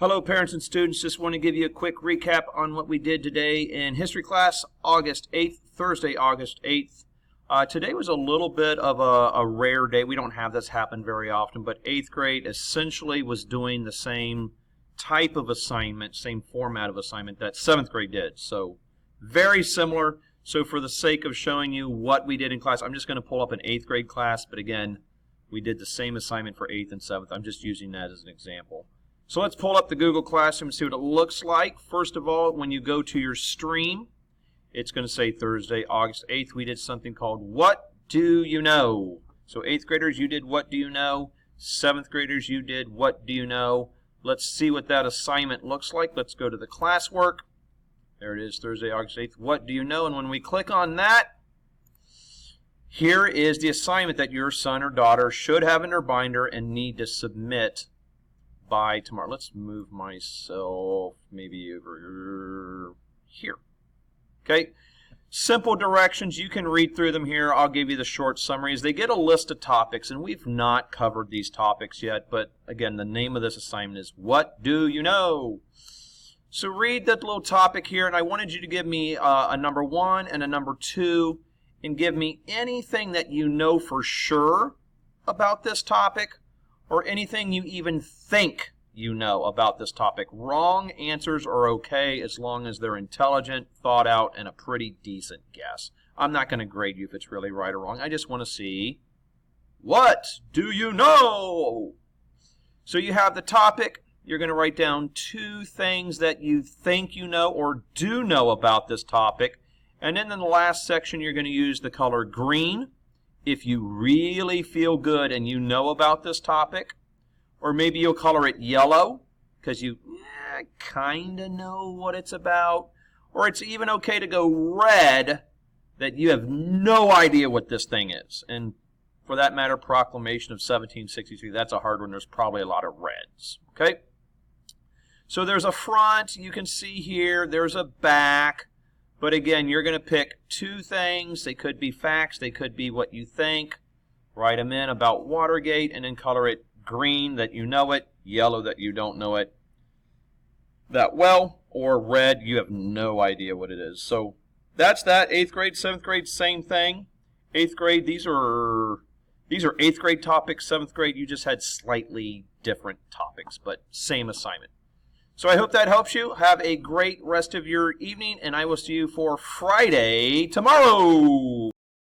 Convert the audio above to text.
Hello parents and students, just want to give you a quick recap on what we did today in history class, August 8th, Thursday, August 8th. Today was a little bit of a rare day. We don't have this happen very often, but 8th grade essentially was doing the same type of assignment, same format of assignment that 7th grade did. So very similar. So for the sake of showing you what we did in class, I'm just going to pull up an 8th grade class, but again, we did the same assignment for 8th and 7th. I'm just using that as an example. So let's pull up the Google Classroom and see what it looks like. First of all, when you go to your stream, it's going to say Thursday, August 8th. We did something called What Do You Know? So 8th graders, you did What Do You Know? 7th graders, you did What Do You Know? Let's see what that assignment looks like. Let's go to the classwork. There it is, Thursday, August 8th. What do you know? And when we click on that, here is the assignment that your son or daughter should have in their binder and need to submit by tomorrow. Let's move myself maybe over here. Okay, simple directions. You can read through them here. I'll give you the short summaries. They get a list of topics, and we've not covered these topics yet, but again, the name of this assignment is What Do You Know? So read that little topic here, and I wanted you to give me a number 1 and a number 2, and give me anything that you know for sure about this topic, or anything you even think you know about this topic. Wrong answers are okay as long as they're intelligent, thought out, and a pretty decent guess. I'm not going to grade you if it's really right or wrong. I just want to see, what do you know? So you have the topic. You're going to write down 2 things that you think you know or do know about this topic. And then in the last section, you're going to use the color green if you really feel good and you know about this topic. Or maybe you'll color it yellow because you kind of know what it's about. Or it's even okay to go red that you have no idea what this thing is. And for that matter, Proclamation of 1763, that's a hard one. There's probably a lot of reds. Okay? So there's a front, you can see here. There's a back. But again, you're going to pick 2 things. They could be facts. They could be what you think. Write them in about Watergate and then color it green that you know it, yellow that you don't know it that well, or red, you have no idea what it is. So that's that. 8th grade, 7th grade, same thing. 8th grade, these are 8th grade topics. 7th grade, you just had slightly different topics, but same assignment. So I hope that helps you. Have a great rest of your evening, and I will see you for Friday tomorrow.